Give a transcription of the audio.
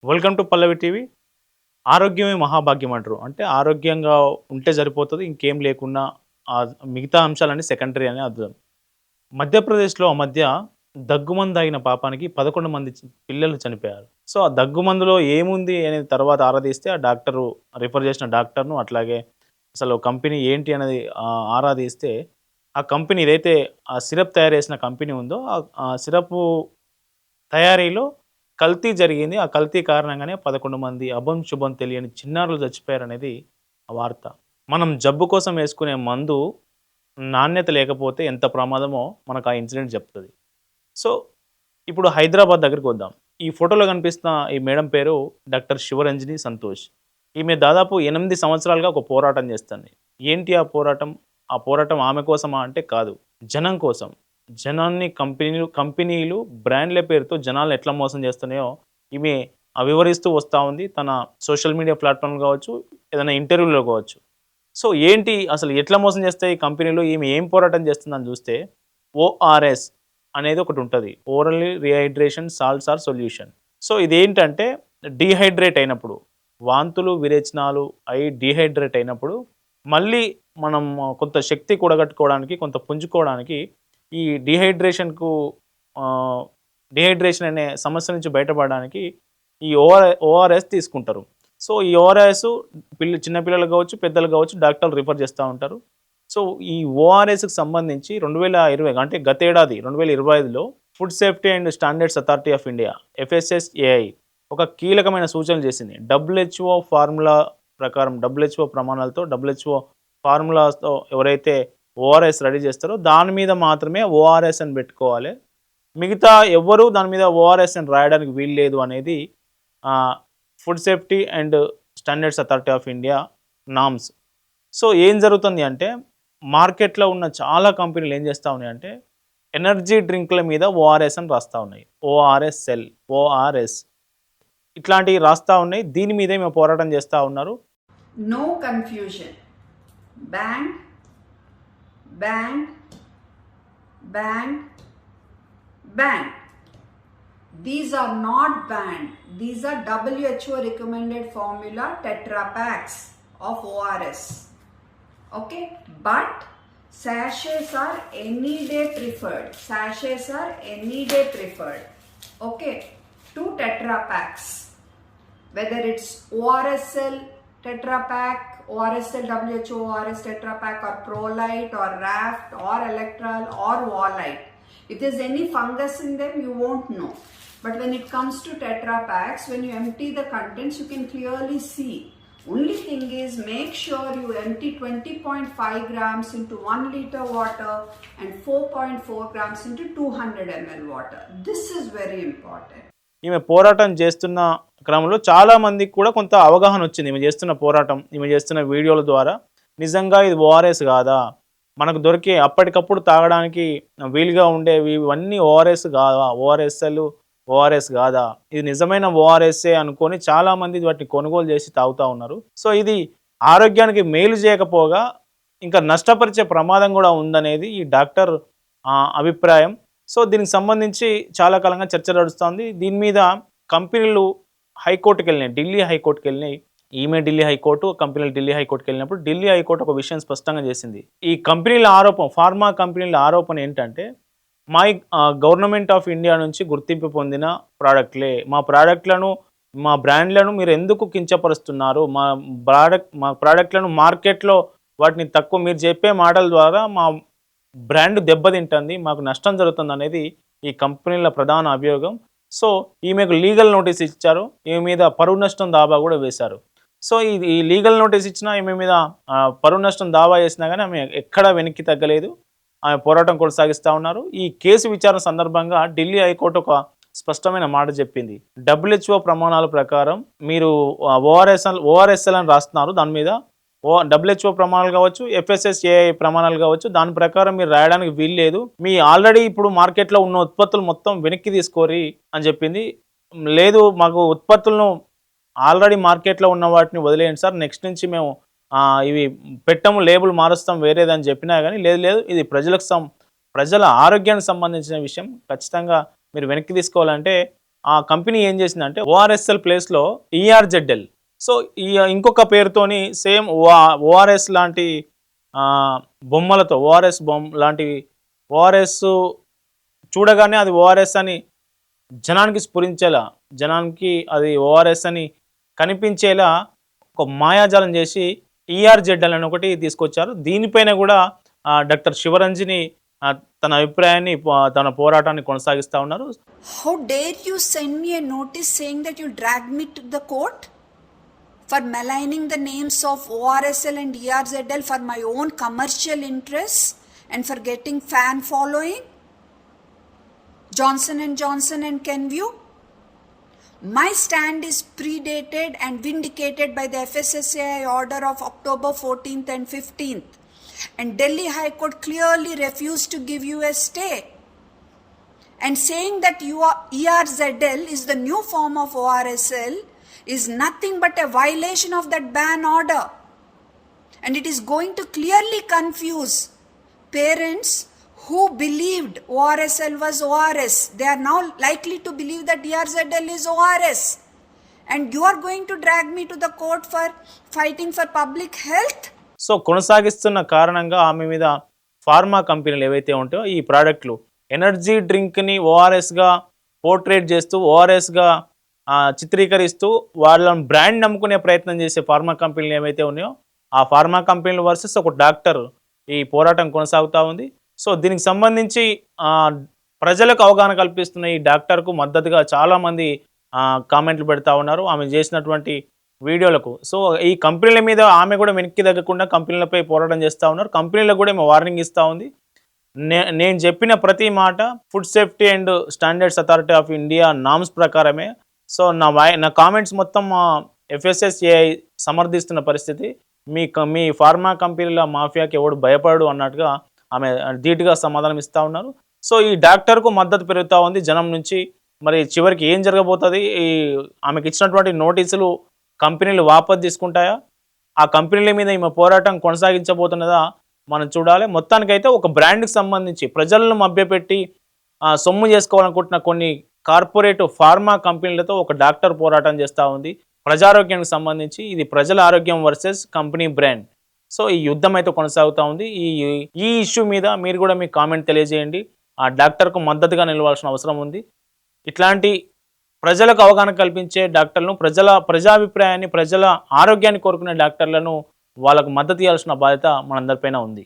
Welcome to Pallavi TV. ఆరోగ్యమే మహాభాగ్యం అంటారు. అంటే ఆరోగ్యంగా ఉంటే సరిపోతది. ఇంకేం లేకున్నా మిగతా అంశాలన్నీ సెకండరీ అని అర్థం. మధ్యప్రదేశ్‌లో ఆ మధ్య దగ్గుమందు తాగిన పాపానికి 11 మంది పిల్లలు చనిపోయారు. సో, ఆ దగ్గుమందులో ఏముంది అనేది తర్వాత ఆరా తీస్తే ఆ డాక్టరు రిఫర్ చేసిన డాక్టర్‌ను అట్లాగే అసలు కంపెనీ ఏంటి అనేది ఆరా తీస్తే ఆ కంపెనీ ఏదైతే ఆ సిరప్ తయారు చేసిన కంపెనీ ఉందో ఆ సిరపు తయారీలో కల్తీ జరిగింది. ఆ కల్తీ కారణంగానే 11 మంది అభం శుభం తెలియని చిన్నారులు చచ్చిపోయారనేది ఆ వార్త. మనం జబ్బు కోసం యేసుకునే మందు నాణ్యత లేకపోతే ఎంత ప్రమాదమో మనకు ఆ ఇన్సిడెంట్ చెప్తది. సో, ఇప్పుడు హైదరాబాద్ దగ్గరికొద్దాం. ఈ ఫోటోలో కనిపిస్తున్న ఈ మేడం పేరు డాక్టర్ శివరంజని సంతోష్. ఈమె దాదాపు 8 సంవత్సరాలుగా ఒక పోరాటం చేస్తుంది. ఏంటి ఆ పోరాటం? ఆ పోరాటం ఆమె కోసమా అంటే కాదు. జనం కోసం. జనాన్ని కంపెనీలు బ్రాండ్‌ల పేరుతో జనాల్ని ఎట్లా మోసం చేస్తున్నాయో ఈమె వివరిస్తూ వస్తా ఉంది. తన సోషల్ మీడియా ప్లాట్‌ఫార్మ్‌లో కావచ్చు, ఏదైనా ఇంటర్వ్యూలో కావచ్చు. సో, ఏంటి అసలు ఎట్లా మోసం చేస్తాయి ఈ కంపెనీలు? ఈమె ఏం పోరాటం చేస్తుందని చూస్తే ఓఆర్ఎస్ అనేది ఒకటుంటది. Orally rehydration salts or solution. So, ఇదేంటంటే డీహైడ్రేట్ అయినప్పుడు, వాంతులు, విరేచనాలు అయి డీహైడ్రేట్ అయినప్పుడు మళ్ళీ మనం కొంత శక్తి కూడగట్టుకోవడానికి, కొంత పుంజుకోవడానికి ఈ ఆహ్, డీహైడ్రేషన్ అనే సమస్య నుంచి బయటపడడానికి ఈ ఓఆర్ఎస్ తీసుకుంటారు. సో, ఈ ఓఆర్ఎస్ చిన్న పిల్లలకు కావచ్చు, పెద్దలకు కావచ్చు డాక్టర్లు రిఫర్ చేస్తా ఉంటారు. సో, ఈ ఓఆర్ఎస్‌కి సంబంధించి 2020 అంటే గతేడాది 2025లో food safety and standards authority of India FSSAI ఒక కీలకమైన సూచనలు చేసింది. డబ్ల్యూహెచ్ఓ ఫార్ములా ప్రకారం డబ్ల్యూహెచ్ఓ ప్రమాణాలతో డబ్ల్యూహెచ్ఓ ఫార్ములాస్‌తో ఎవరైతే ఓఆర్ఎస్ రెడీ చేస్తారో దాని మీద మాత్రమే ఓఆర్ఎస్ అని పెట్టుకోవాలి. మిగతా ఎవ్వరు దాని మీద ఓఆర్ఎస్ అని రాయడానికి వీల్లేదు అనేది ఆహ్, food safety and standards authority of India norms. So, ఏం జరుగుతుంది అంటే మార్కెట్‌లో ఉన్న చాలా కంపెనీలు ఏం చేస్తా ఉన్నాయంటే ఎనర్జీ డ్రింక్‌ల మీద ఓఆర్ఎస్ అని రాస్తా ఉన్నాయి. ఓఆర్ఎస్ఎల్, ఓఆర్ఎస్ ఇట్లాంటివి రాస్తా ఉన్నాయి. దీని మీదే మేము పోరాటం చేస్తా ఉన్నారు. No confusion. Banned, banned, banned, banned. These are not banned. These are WHO recommended formula Tetra Paks of ORS. Okay, but sachets are any day preferred. Sachets are any day preferred. Okay, two Tetra Paks. Whether it's ORSL Tetra Pak, ORSL WHO, ORS Tetra Pak, or Prolite, or Raft, or Electral, or Wallite. If there's any fungus in them, you won't know. But when it comes to Tetra Paks, when you empty the contents, you can clearly see. Only thing is, make sure you empty 20.5 grams into 1 liter water and 4.4 grams into 200 ml water. This is very important. ఈమె పోరాటం చేస్తున్న క్రమంలో చాలా మందికి కూడా కొంత అవగాహన వచ్చింది. ఈమె చేస్తున్న పోరాటం, ఈమె చేస్తున్న వీడియోల ద్వారా నిజంగా ఇది ఓఆర్ఎస్ కాదా? మనకు దొరికే అప్పటికప్పుడు తాగడానికి వీలుగా ఉండేవి ఇవన్నీ ఓఆర్ఎస్ కాదా? ఓఆర్ఎస్ కాదా? ఇది నిజమైన ఓఆర్ఎస్సే అనుకోని చాలామంది వాటిని కొనుగోలు చేసి తాగుతా ఉన్నారు. సో, ఇది ఆరోగ్యానికి మేలు చేయకపోగా ఇంకా నష్టపరిచే ప్రమాదం కూడా ఉందనేది ఈ డాక్టర్ అభిప్రాయం. సో, దీనికి సంబంధించి చాలా కాలంగా చర్చ నడుస్తోంది. దీని మీద కంపెనీలు హైకోర్టుకెళ్ళినాయి. ఢిల్లీ హైకోర్టుకెళ్ళినాయి. ఈమె ఢిల్లీ హైకోర్టు, కంపెనీలు ఢిల్లీ హైకోర్టుకెళ్ళినప్పుడు ఢిల్లీ హైకోర్టు ఒక విషయం స్పష్టంగా చేసింది. ఈ కంపెనీల ఆరోపణ, ఫార్మా కంపెనీల ఆరోపణ ఏంటంటే గవర్నమెంట్ ఆఫ్ ఇండియా నుంచి గుర్తింపు పొందిన ప్రాడక్ట్‌లే. మా బ్రాండ్‌లను మీరెందుకు కించపరుస్తున్నారు? మా ప్రాడక్ట్‌లను మార్కెట్‌లో వాటిని తక్కువ మీరు చెప్పే మాటల ద్వారా మా బ్రాండ్ దెబ్బతింటుంది. మాకు నష్టం జరుగుతుందనేది ఈ కంపెనీల ప్రధాన అభియోగం. సో, ఈమెకు లీగల్ నోటీస్ ఇచ్చారు. ఈమె మీద పరువు నష్టం దావా కూడా వేశారు. సో, ఈ లీగల్ నోటీస్ ఇచ్చినా ఈమె మీద పరువు నష్టం దావా చేసినా గానీ ఆమె ఎక్కడా వెనక్కి తగ్గలేదు. ఆమె పోరాటం కొనసాగిస్తా ఉన్నారు. ఈ కేసు విచారణ సందర్భంగా ఢిల్లీ హైకోర్టు ఒక స్పష్టమైన మాట చెప్పింది. డబ్ల్యూహెచ్ఓ ప్రమాణాల ప్రకారం మీరు ఓఆర్ఎస్ఎల్ అని రాస్తున్నారు. దాని మీద డబ్ల్యూహెచ్ఓ ప్రమాణాలు కావచ్చు, ఎఫ్ఎస్ఎస్ఏఐ ప్రమాణాలు కావచ్చు, దాని ప్రకారం మీరు రాయడానికి వీల్లేదు. మీ ఆల్రెడీ ఇప్పుడు మార్కెట్‌లో ఉన్న ఉత్పత్తులు మొత్తం వెనక్కి తీసుకోరి అని చెప్పింది. లేదు, మాకు ఉత్పత్తులను ఆల్రెడీ మార్కెట్‌లో ఉన్న వాటిని వదిలేయండి సార్. నెక్స్ట్ నుంచి మేము ఇవి పెట్టము, లేబుల్ మారుస్తాం వేరేదని చెప్పినా గానీ లేదు ఇది ప్రజల ఆరోగ్యానికి సంబంధించిన విషయం. ఖచ్చితంగా మీరు వెనక్కి తీసుకోవాలంటే ఆ కంపెనీ ఏం చేసిందంటే ఓఆర్ఎస్ఎల్ ప్లేస్లో ఈఆర్జెడ్ఎల్, సో ఈ ఇంకొక పేరుతోని సేమ్ ఓఆర్ఎస్ లాంటి బొమ్మలతో, ఓఆర్ఎస్ బొమ్మ లాంటివి, ఓఆర్ఎస్ చూడగానే అది ఓఆర్ఎస్ అని జనానికి స్ఫురించేలా, జనానికి అది ఓఆర్ఎస్ అని కనిపించేలా ఒక మాయాజాలం చేసి ఈఆర్జెడ్ఎల్ అని ఒకటి తీసుకొచ్చారు. దీనిపైన కూడా డాక్టర్ శివరంజని తన అభిప్రాయాన్ని, తన పోరాటాన్ని కొనసాగిస్తూ ఉన్నారు. How dare you send me a notice saying that you dragged me to the court for maligning the names of ORSL and ERZL for my own commercial interests and for getting fan following? Johnson & Johnson and Kenvue? My stand is predated and vindicated by the FSSAI order of October 14th and 15th. And Delhi High Court clearly refused to give you a stay. And saying that ERZL is the new form of ORSL is nothing but a violation of that ban order. And it is going to clearly confuse parents who believed ORSL was ORS. They are now likely to believe that ERZL is ORS. And you are going to drag me to the court for fighting for public health? So కొనసాగిస్తున్న కారణంగా ఆమె మీద pharma కంపెనీలు ఏవైతే ఉంటాయో ఈ ప్రోడక్ట్లు energy డ్రింక్ని ఓఆర్ఎస్గా portrait చేస్తూ, ఓఆర్ఎస్గా చిత్రీకరిస్తూ వాళ్ళని బ్రాండ్ నమ్ముకునే ప్రయత్నం చేసే ఫార్మా కంపెనీలు ఏవైతే ఉన్నాయో ఆ ఫార్మా కంపెనీలు వర్సెస్ ఒక డాక్టర్ ఈ పోరాటం కొనసాగుతూ ఉంది. సో దీనికి సంబంధించి ప్రజలకు అవగాహన కల్పిస్తున్న ఈ డాక్టర్కు మద్దతుగా చాలామంది కామెంట్లు పెడతా ఉన్నారు ఆమె చేసినటువంటి వీడియోలకు. సో ఈ కంపెనీల మీద ఆమె కూడా వెనక్కి తగ్గకుండా కంపెనీలపై పోరాటం చేస్తూ ఉన్నారు. కంపెనీలకు కూడా ఏమో వార్నింగ్ ఇస్తూ ఉంది. నేను చెప్పిన ప్రతి మాట food safety and standards authority of India norms ప్రకారమే. సో నా కామెంట్స్ మొత్తం FSSAI సమర్థిస్తున్న పరిస్థితి. మీ ఫార్మా కంపెనీల మాఫియాకి ఎవడు భయపడు అన్నట్టుగా ఆమె ధీటుగా సమాధానం ఇస్తూ ఉన్నారు. సో ఈ డాక్టర్కు మద్దతు పెరుగుతూ ఉంది జనం నుంచి. మరి చివరికి ఏం జరగబోతుంది? ఈ ఆమెకి ఇచ్చినటువంటి నోటీసులు కంపెనీలు వాపసు తీసుకుంటాయా? ఆ కంపెనీల మీద ఈమె పోరాటం కొనసాగించబోతున్నదా మనం చూడాలి. మొత్తానికైతే ఒక బ్రాండ్కి సంబంధించి ప్రజలను మభ్యపెట్టి సొమ్ము చేసుకోవాలనుకుంటున్న కొన్ని కార్పొరేట్ ఫార్మా కంపెనీలతో ఒక డాక్టర్ పోరాటం చేస్తూ ఉంది ప్రజారోగ్యానికి సంబంధించి. ఇది ప్రజల ఆరోగ్యం వర్సెస్ కంపెనీ బ్రాండ్. సో ఈ యుద్ధం అయితే కొనసాగుతూ ఉంది. ఈ ఇష్యూ మీద మీరు కూడా మీ కామెంట్ తెలియజేయండి. ఆ డాక్టర్కు మద్దతుగా నిలవాల్సిన అవసరం ఉంది. ఇట్లాంటి ప్రజలకు అవగాహన కల్పించే డాక్టర్లను, ప్రజాభిప్రాయాన్ని, ప్రజల ఆరోగ్యాన్ని కోరుకునే డాక్టర్లను వాళ్ళకు మద్దతు ఇవ్వాల్సిన బాధ్యత మనందరిపైన ఉంది.